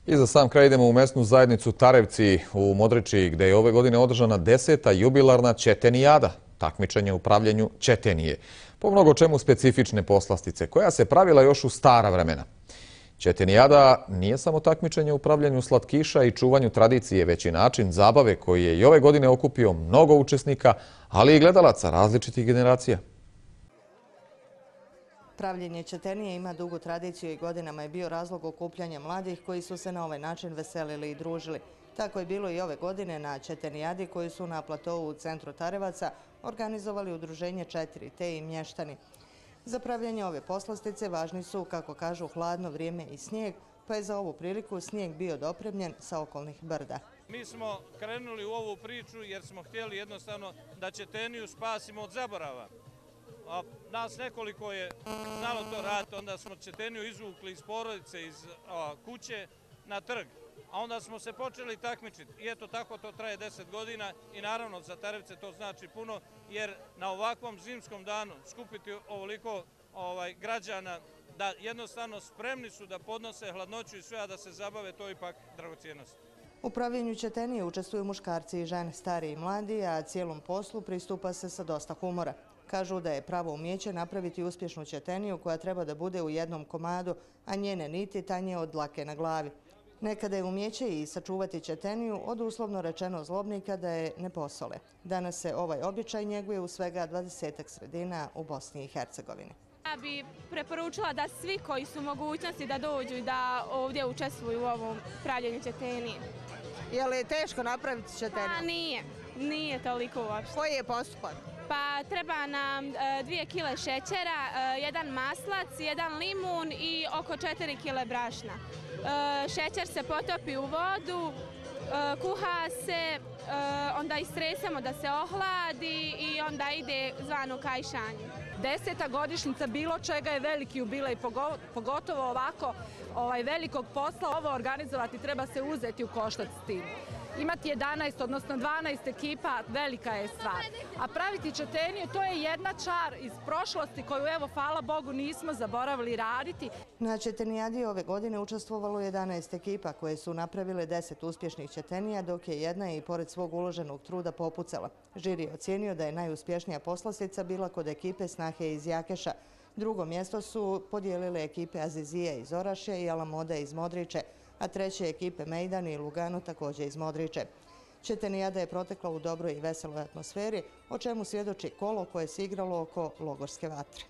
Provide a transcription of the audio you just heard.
I za sam kraj idemo u mesnu zajednicu Tarevci u Modriči, gde je ove godine održana 10. jubilarna Ćetenijada, takmičenje u pravljenju ćetenije. Po mnogo čemu specifične poslastice, koja se pravila još u stara vremena. Ćetenijada nije samo takmičenje u pravljenju slatkiša i čuvanju tradicije, već i način zabave koji je i ove godine okupio mnogo učesnika, ali i gledalaca različitih generacija. Pravljenje ćetenije ima dugu tradiciju i godinama je bio razlog okupljanja mladih koji su se na ovaj način veselili i družili. Tako je bilo i ove godine na Ćetenijadi koju su na platovu u centru Tarevaca organizovali udruženje 4T i mještani. Za pravljanje ove poslastice važni su, kako kažu, hladno vrijeme i snijeg, pa je za ovu priliku snijeg bio dopremljen sa okolnih brda. Mi smo krenuli u ovu priču jer smo htjeli jednostavno da ćeteniju spasimo od zaborava. A nas nekoliko je znalo to raditi, onda smo ćeteniju izvukli iz porodice, iz kuće na trg. A onda smo se počeli takmičiti i eto tako to traje 10 godina i naravno za Tarevce to znači puno jer na ovakvom zimskom danu skupiti ovoliko građana da jednostavno spremni su da podnose hladnoću i sve, a da se zabave, to je ipak dragocjenost. U pravljenju ćetenije učestvuju muškarci i žene, stari i mladi, a cijelom poslu pristupa se sa dosta humora. Kažu da je pravo umjeće napraviti uspješnu ćeteniju koja treba da bude u jednom komadu, a njene niti tanje od dlake na glavi. Nekada je umjeće i sačuvati ćeteniju od uslovno rečeno zlobnika da je ne posole. Danas se ovaj običaj njeguje u svega 20 sredina u Bosni i Hercegovini. Ja bih preporučila da svi koji su mogućnosti da dođu i da ovdje učestvuju u ovom pravljenju ćetenije. Je li teško napraviti ćeteniju? Pa nije toliko uopšte. Koji je postupak? Pa treba nam 2 kile šećera, 1 maslac, 1 limun i oko 4 kile brašna. Šećer se potopi u vodu, kuha se, onda istresemo da se ohladi i onda ide zvano kajšanje. 10. godišnjica bilo čega je veliki jubilej, pogotovo ovako velikog posla. Ovo organizovati treba se uzeti u koštac s tim. Imati 11, odnosno 12 ekipa, velika je stvar. A praviti ćeteniju, to je jedna čar iz prošlosti koju, evo, hvala Bogu, nismo zaboravili raditi. Na Ćetenijadi ove godine učestvovalo 11 ekipa koje su napravile 10 uspješnih ćetenija, dok je jedna i pored svog uloženog truda popucala. Žiri je ocijenio da je najuspješnija poslastica bila kod ekipe Snahe iz Jakeša. Drugo mjesto su podijelile ekipe Azizije iz Orašja i Alamode iz Modriče, a treće ekipe Mejdan i Lugano također iz Modriče. Ćetenijada je protekla u dobroj i veseloj atmosferi, o čemu svjedoči kolo koje se igralo oko logorske vatre.